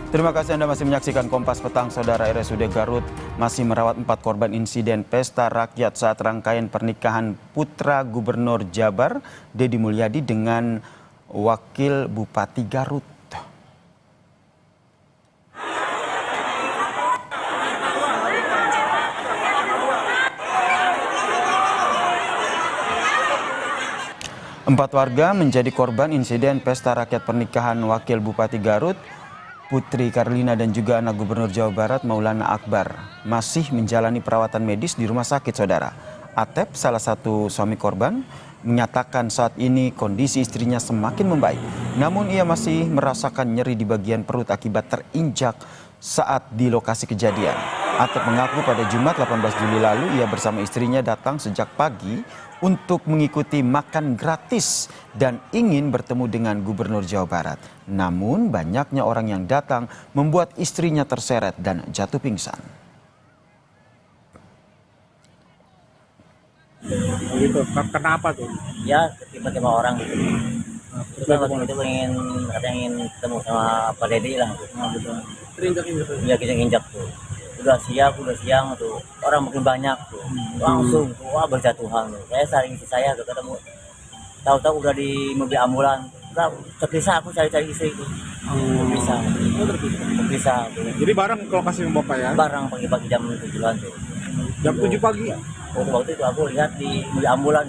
Terima kasih Anda masih menyaksikan Kompas Petang. Saudara, RSUD Garut masih merawat 4 korban insiden pesta rakyat saat rangkaian pernikahan putra Gubernur Jabar, Deddy Mulyadi, dengan Wakil Bupati Garut. Empat warga menjadi korban insiden pesta rakyat pernikahan Wakil Bupati Garut, Putri Karlina, dan juga anak Gubernur Jawa Barat Maulana Akbar masih menjalani perawatan medis di rumah sakit. Saudara, Atep, salah satu suami korban, menyatakan saat ini kondisi istrinya semakin membaik. Namun ia masih merasakan nyeri di bagian perut akibat terinjak saat di lokasi kejadian. Atep mengaku pada Jumat 18 Juli lalu ia bersama istrinya datang sejak pagi untuk mengikuti makan gratis dan ingin bertemu dengan Gubernur Jawa Barat. Namun banyaknya orang yang datang membuat istrinya terseret dan jatuh pingsan. Gitu. Kenapa tuh? Ya tiba-tiba orang gitu. Itu kan waktu itu katanya ingin ketemu sama Pak Deddy lah. Terinjak-injak. Iya, injak tuh. Udah siang tuh, orang makin banyak tuh, langsung tuh, wah berjatuhan tuh. Saya saring istri saya ketemu, tahu-tahu udah di mobil ambulan, udah terpisah, aku cari-cari istri itu, terpisah tuh. Jadi bareng ke lokasi Bapak ya? Bareng pagi-pagi jam 7-an tuh. Jam 7 pagi? Waktu itu aku lihat di mobil ambulan.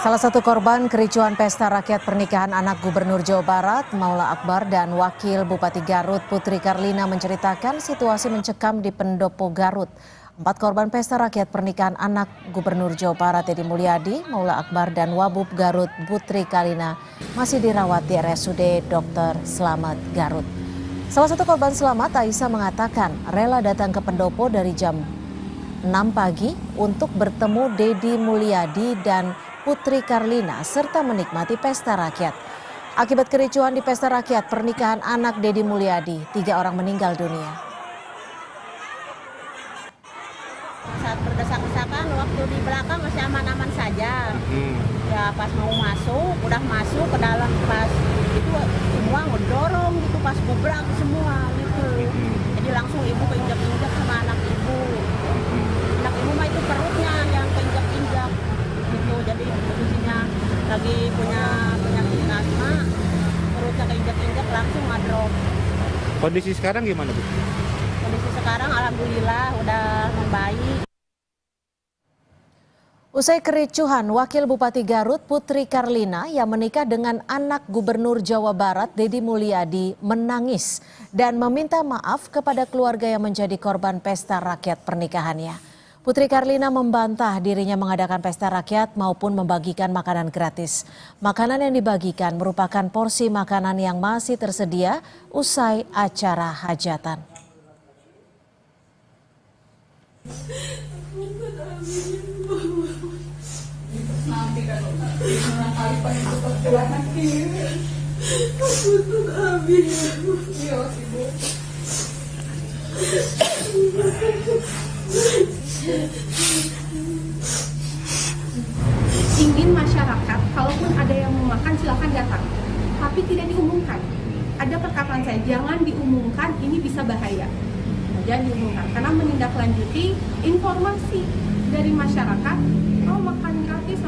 Salah satu korban kericuhan pesta rakyat pernikahan anak Gubernur Jawa Barat, Maulana Akbar, dan Wakil Bupati Garut, Putri Karlina, menceritakan situasi mencekam di Pendopo Garut. 4 korban pesta rakyat pernikahan anak Gubernur Jawa Barat, Deddy Mulyadi, Maulana Akbar, dan Wabub Garut, Putri Karlina, masih dirawat di RSUD Dr. Slamet Garut. Salah satu korban selamat, Aisyah, mengatakan rela datang ke Pendopo dari jam 6 pagi untuk bertemu Deddy Mulyadi dan Putri Karlina serta menikmati pesta rakyat. Akibat kericuhan di pesta rakyat pernikahan anak Deddy Mulyadi, 3 orang meninggal dunia. Saat berdesak-desakan, waktu di belakang masih aman-aman saja. Ya pas mau masuk, udah masuk ke dalam, pas itu semua ngedorong gitu, pas gubrak semua gitu. Jadi langsung ibu keinjak-injak sama anak ibu. Anak ibu mah itu perutnya yang keinjak-injak. Jadi posisinya lagi punya penyakit asma, perutnya keinjak-injak langsung ngedrop. Kondisi sekarang gimana, Bu? Kondisi sekarang alhamdulillah udah membaik. Usai kericuhan, Wakil Bupati Garut, Putri Karlina, yang menikah dengan anak Gubernur Jawa Barat, Deddy Mulyadi, menangis dan meminta maaf kepada keluarga yang menjadi korban pesta rakyat pernikahannya. Putri Karlina membantah dirinya mengadakan pesta rakyat maupun membagikan makanan gratis. Makanan yang dibagikan merupakan porsi makanan yang masih tersedia usai acara hajatan. Ingin masyarakat, kalaupun ada yang mau makan silakan datang, tapi tidak diumumkan. Ada perkataan saya, jangan diumumkan, ini bisa bahaya. Jangan diumumkan, karena menindaklanjuti informasi dari masyarakat, oh makan gratis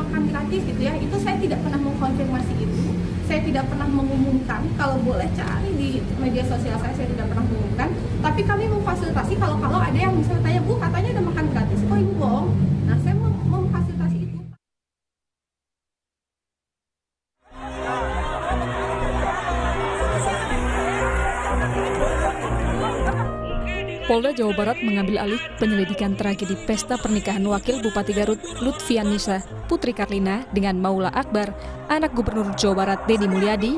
gitu ya, itu saya tidak pernah mengkonfirmasi itu. Saya tidak pernah mengumumkan, kalau boleh cari di media sosial saya tidak pernah mengumumkan. Tapi kami memfasilitasi kalau ada yang misalnya tanya, Bu katanya ada makan gratis, oh ibu bohong. Nah saya memfasilitasi itu. Polda Jawa Barat mengambil alih penyelidikan tragedi pesta pernikahan Wakil Bupati Garut Lutfianisa Putri Karlina dengan Maulana Akbar, anak Gubernur Jawa Barat Deddy Mulyadi,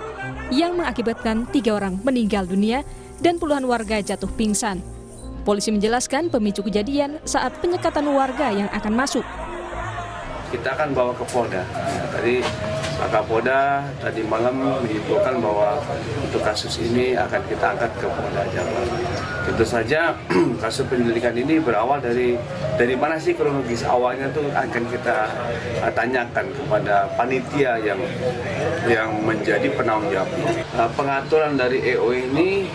yang mengakibatkan 3 orang meninggal dunia dan puluhan warga jatuh pingsan. Polisi menjelaskan pemicu kejadian saat penyekatan warga yang akan masuk. Kita akan bawa ke Polda. Tadi Pak Kapolda tadi malam menyimpulkan bahwa untuk kasus ini akan kita angkat ke Polda Jabar. Tentu saja kasus penyelidikan ini berawal dari mana sih kronologis awalnya tuh akan kita tanyakan kepada panitia yang menjadi penanggung jawab. Pengaturan dari EO ini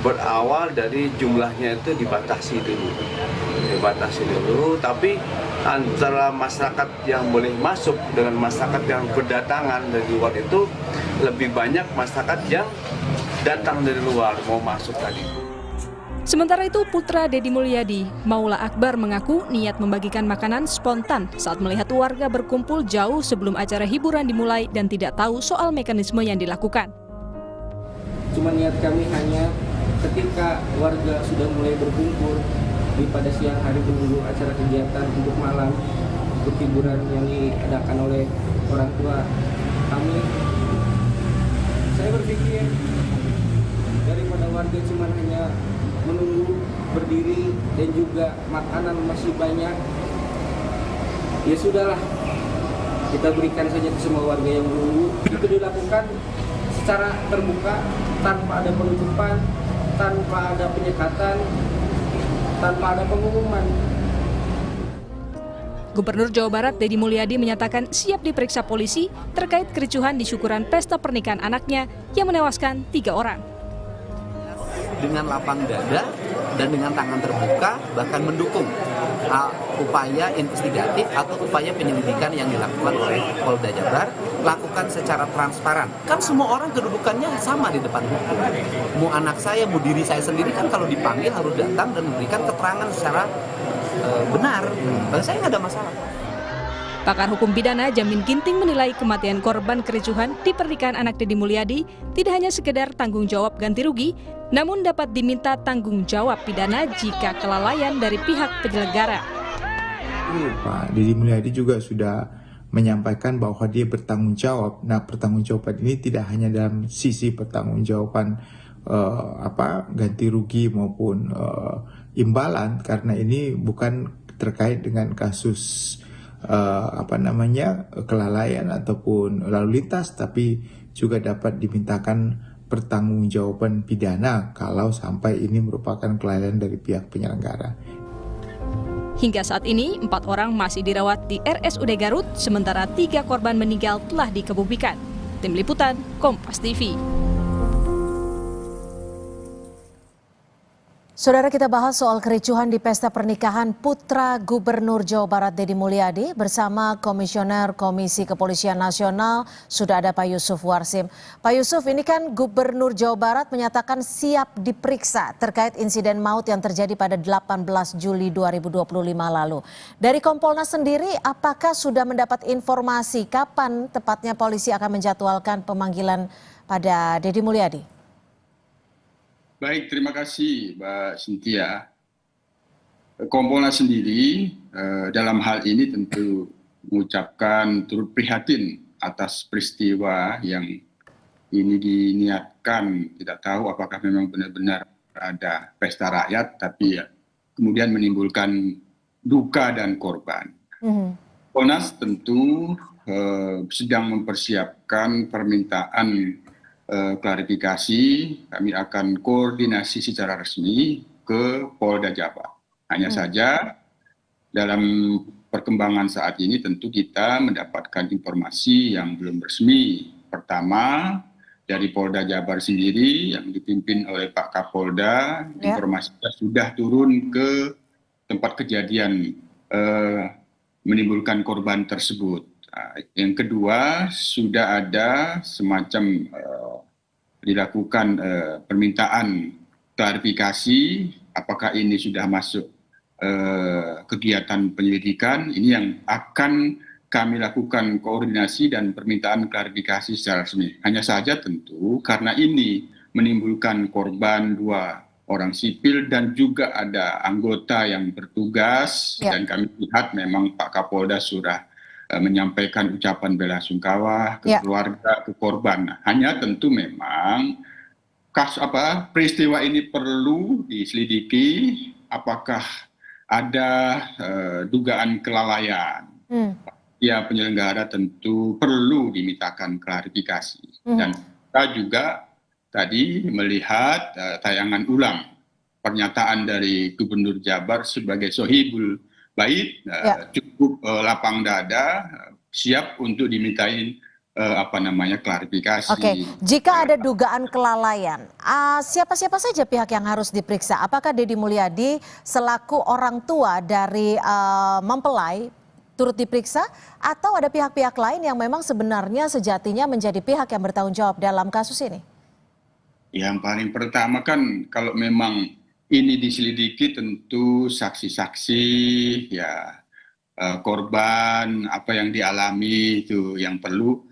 berawal dari jumlahnya itu dibatasi dulu, tapi antara masyarakat yang boleh masuk dengan masyarakat yang berdatangan dari luar itu lebih banyak masyarakat yang datang dari luar mau masuk tadi. Sementara itu, putra Deddy Mulyadi, Maula Akbar, mengaku niat membagikan makanan spontan saat melihat warga berkumpul jauh sebelum acara hiburan dimulai dan tidak tahu soal mekanisme yang dilakukan. Cuma niat kami hanya ketika warga sudah mulai berkumpul di pada siang hari menunggu acara kegiatan untuk malam, untuk hiburan yang diadakan oleh orang tua kami, saya berpikir daripada warga cuma hanya menunggu berdiri dan juga makanan masih banyak, ya sudahlah, kita berikan saja ke semua warga yang menunggu. Itu dilakukan secara terbuka, tanpa ada penutupan, tanpa ada penyekatan, tanpa ada pengumuman. Gubernur Jawa Barat Deddy Mulyadi menyatakan siap diperiksa polisi terkait kericuhan di syukuran pesta pernikahan anaknya yang menewaskan 3 orang. Dengan lapang dada dan dengan tangan terbuka, bahkan mendukung upaya investigatif atau upaya penyelidikan yang dilakukan oleh Polda Jabar, lakukan secara transparan. Kan semua orang kedudukannya sama di depan hukum. Mau anak saya, mau diri saya sendiri kan kalau dipanggil harus datang dan memberikan keterangan secara benar. Dan saya nggak ada masalah. Pakar hukum pidana Jamin Ginting menilai kematian korban kericuhan di pernikahan anak Deddy Mulyadi tidak hanya sekedar tanggung jawab ganti rugi, namun dapat diminta tanggung jawab pidana jika kelalaian dari pihak penyelenggara. Pak Deddy Mulyadi juga sudah menyampaikan bahwa dia bertanggung jawab. Nah, pertanggungjawaban ini tidak hanya dalam sisi pertanggungjawaban ganti rugi maupun imbalan, karena ini bukan terkait dengan kasus kelalaian ataupun lalu lintas, tapi juga dapat dimintakan pertanggungjawaban pidana kalau sampai ini merupakan kelalaian dari pihak penyelenggara. Hingga saat ini 4 orang masih dirawat di RSUD Garut, sementara 3 korban meninggal telah dikebumikan. Tim Liputan, Kompas TV. Saudara, kita bahas soal kericuhan di pesta pernikahan putra Gubernur Jawa Barat Deddy Mulyadi bersama Komisioner Komisi Kepolisian Nasional. Sudah ada Pak Yusuf Warsim. Pak Yusuf, ini kan Gubernur Jawa Barat menyatakan siap diperiksa terkait insiden maut yang terjadi pada 18 Juli 2025 lalu. Dari Kompolnas sendiri, apakah sudah mendapat informasi kapan tepatnya polisi akan menjadwalkan pemanggilan pada Deddy Mulyadi? Baik, terima kasih Mbak Cynthia. Kompolnas sendiri dalam hal ini tentu mengucapkan turut prihatin atas peristiwa yang ini diniatkan, tidak tahu apakah memang benar-benar ada pesta rakyat, tapi kemudian menimbulkan duka dan korban. Kompolnas tentu sedang mempersiapkan permintaan klarifikasi. Kami akan koordinasi secara resmi ke Polda Jabar. Hanya saja dalam perkembangan saat ini tentu kita mendapatkan informasi yang belum resmi. Pertama, dari Polda Jabar sendiri yang dipimpin oleh Pak Kapolda, informasinya sudah turun ke tempat kejadian menimbulkan korban tersebut. Yang kedua, sudah ada semacam dilakukan permintaan klarifikasi apakah ini sudah masuk kegiatan penyelidikan. Ini yang akan kami lakukan koordinasi dan permintaan klarifikasi secara resmi. Hanya saja tentu karena ini menimbulkan korban 2 orang sipil dan juga ada anggota yang bertugas, dan kami lihat memang Pak Kapolda sudah menyampaikan ucapan bela sungkawa ke keluarga, ke korban. Hanya tentu memang peristiwa ini perlu diselidiki, apakah ada dugaan kelalaian. Ya, penyelenggara tentu perlu dimintakan klarifikasi. Dan kita juga tadi melihat tayangan ulang pernyataan dari Gubernur Jabar sebagai sohibul bait, cukup lapang dada, siap untuk dimintain klarifikasi. Oke, jika ada dugaan kelalaian, siapa-siapa saja pihak yang harus diperiksa? Apakah Deddy Mulyadi selaku orang tua dari mempelai turut diperiksa, atau ada pihak-pihak lain yang memang sebenarnya sejatinya menjadi pihak yang bertanggung jawab dalam kasus ini? Yang paling pertama kan kalau memang ini diselidiki tentu saksi-saksi, ya korban apa yang dialami itu yang perlu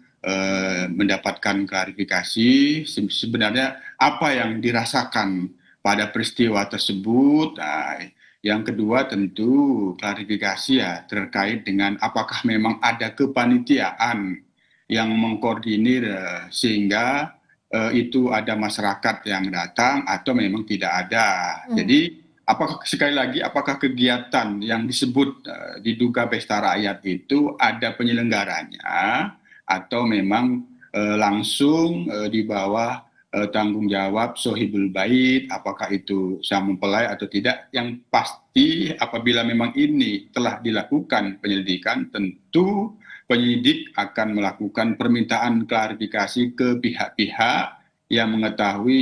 mendapatkan klarifikasi sebenarnya apa yang dirasakan pada peristiwa tersebut. Nah, yang kedua tentu klarifikasi ya terkait dengan apakah memang ada kepanitiaan yang mengkoordinir sehingga itu ada masyarakat yang datang atau memang tidak ada. Jadi sekali lagi apakah kegiatan yang disebut diduga pesta rakyat itu ada penyelenggaranya atau memang langsung di bawah tanggung jawab sohibul bait, apakah itu sang mempelai atau tidak. Yang pasti apabila memang ini telah dilakukan penyelidikan, tentu penyidik akan melakukan permintaan klarifikasi ke pihak-pihak yang mengetahui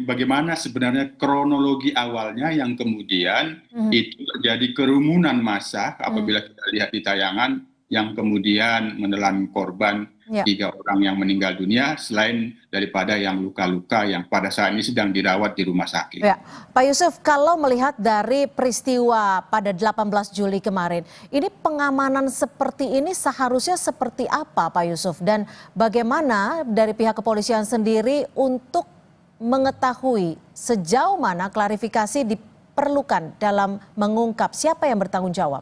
bagaimana sebenarnya kronologi awalnya yang kemudian itu terjadi kerumunan massa apabila kita lihat di tayangan yang kemudian menelan korban 3 orang yang meninggal dunia selain daripada yang luka-luka yang pada saat ini sedang dirawat di rumah sakit. Ya. Pak Yusuf, kalau melihat dari peristiwa pada 18 Juli kemarin, ini pengamanan seperti ini seharusnya seperti apa Pak Yusuf? Dan bagaimana dari pihak kepolisian sendiri untuk mengetahui sejauh mana klarifikasi diperlukan dalam mengungkap siapa yang bertanggung jawab?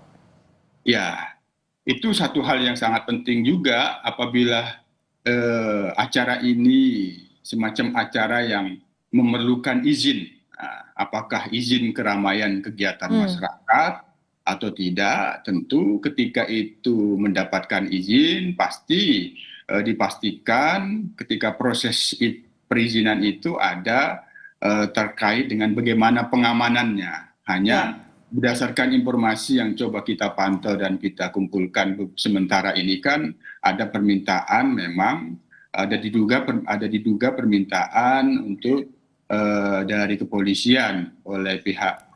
Ya, itu satu hal yang sangat penting juga apabila acara ini semacam acara yang memerlukan izin. Apakah izin keramaian kegiatan masyarakat atau tidak? Tentu ketika itu mendapatkan izin pasti dipastikan ketika proses perizinan itu ada terkait dengan bagaimana pengamanannya. Hanya berdasarkan informasi yang coba kita pantau dan kita kumpulkan sementara ini kan ada permintaan memang ada diduga permintaan untuk dari kepolisian oleh pihak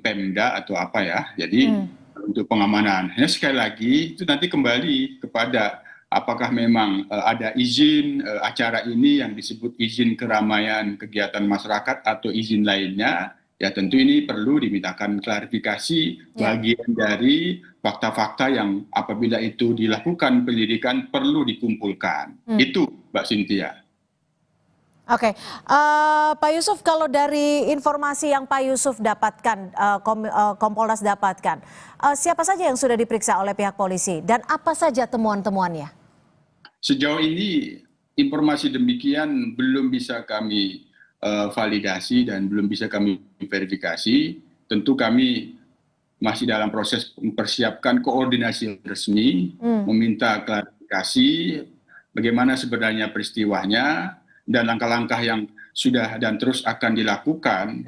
Pemda atau apa ya. Jadi untuk pengamanan. Hanya sekali lagi itu nanti kembali kepada apakah memang ada izin acara ini yang disebut izin keramaian kegiatan masyarakat atau izin lainnya. Ya tentu ini perlu dimintakan klarifikasi bagian dari fakta-fakta yang apabila itu dilakukan penyelidikan perlu dikumpulkan. Itu Mbak Cynthia. Oke, Pak Yusuf, kalau dari informasi yang Pak Yusuf dapatkan, Kompolnas dapatkan, siapa saja yang sudah diperiksa oleh pihak polisi dan apa saja temuan-temuannya? Sejauh ini informasi demikian belum bisa kami validasi dan belum bisa kami verifikasi. Tentu kami masih dalam proses mempersiapkan koordinasi resmi, meminta klarifikasi bagaimana sebenarnya peristiwanya dan langkah-langkah yang sudah dan terus akan dilakukan,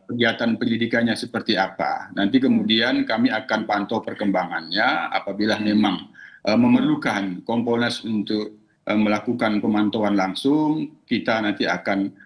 kegiatan penyelidikannya seperti apa. Nanti kemudian kami akan pantau perkembangannya apabila memang memerlukan Kompolnas untuk melakukan pemantauan langsung, kita nanti akan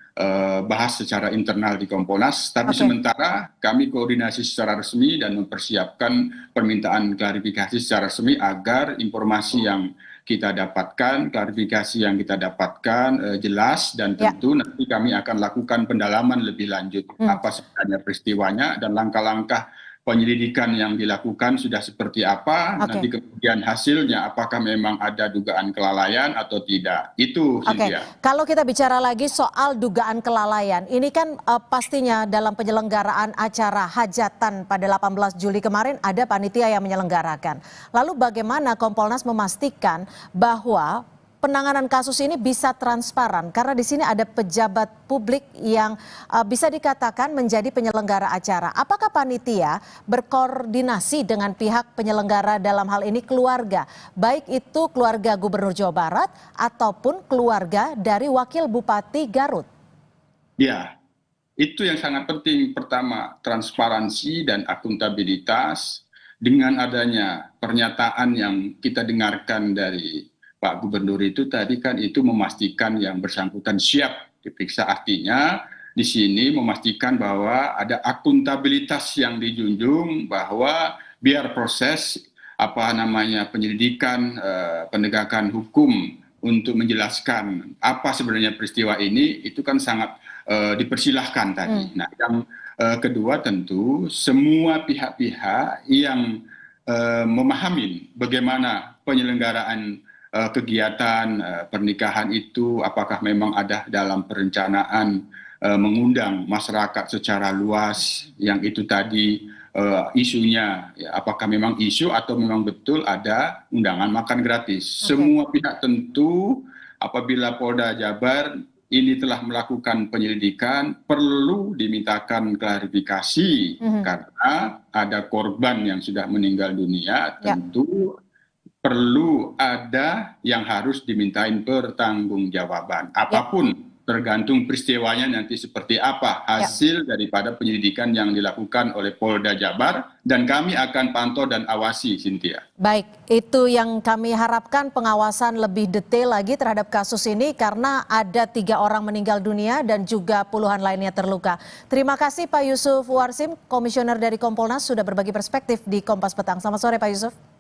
bahas secara internal di Kompolnas, tapi sementara kami koordinasi secara resmi dan mempersiapkan permintaan klarifikasi secara resmi agar informasi yang kita dapatkan, klarifikasi yang kita dapatkan jelas dan tentu nanti kami akan lakukan pendalaman lebih lanjut apa sebenarnya peristiwanya dan langkah-langkah penyelidikan yang dilakukan sudah seperti apa, nanti kemudian hasilnya apakah memang ada dugaan kelalaian atau tidak. Itu Cynthia. Kalau kita bicara lagi soal dugaan kelalaian, ini kan pastinya dalam penyelenggaraan acara hajatan pada 18 Juli kemarin ada panitia yang menyelenggarakan. Lalu bagaimana Kompolnas memastikan bahwa penanganan kasus ini bisa transparan karena di sini ada pejabat publik yang bisa dikatakan menjadi penyelenggara acara. Apakah panitia berkoordinasi dengan pihak penyelenggara dalam hal ini keluarga, baik itu keluarga Gubernur Jawa Barat ataupun keluarga dari Wakil Bupati Garut? Ya, itu yang sangat penting. Pertama, transparansi dan akuntabilitas. Dengan adanya pernyataan yang kita dengarkan dari Pak Gubernur itu tadi kan itu memastikan yang bersangkutan siap diperiksa. Artinya di sini memastikan bahwa ada akuntabilitas yang dijunjung, bahwa biar proses penyelidikan, penegakan hukum untuk menjelaskan apa sebenarnya peristiwa ini itu kan sangat dipersilahkan tadi. Nah, yang kedua tentu semua pihak-pihak yang memahami bagaimana penyelenggaraan kegiatan pernikahan itu, apakah memang ada dalam perencanaan mengundang masyarakat secara luas, yang itu tadi isunya, ya, apakah memang isu atau memang betul ada undangan makan gratis. Semua pihak tentu apabila Polda Jabar ini telah melakukan penyelidikan perlu dimintakan klarifikasi karena ada korban yang sudah meninggal dunia, tentu perlu ada yang harus dimintain pertanggungjawaban. Apapun tergantung peristiwanya nanti seperti apa hasil daripada penyelidikan yang dilakukan oleh Polda Jabar, dan kami akan pantau dan awasi, Cynthia. Baik, itu yang kami harapkan, pengawasan lebih detail lagi terhadap kasus ini karena ada 3 orang meninggal dunia dan juga puluhan lainnya terluka. Terima kasih Pak Yusuf Warsim, Komisioner dari Kompolnas, sudah berbagi perspektif di Kompas Petang. Selamat sore Pak Yusuf.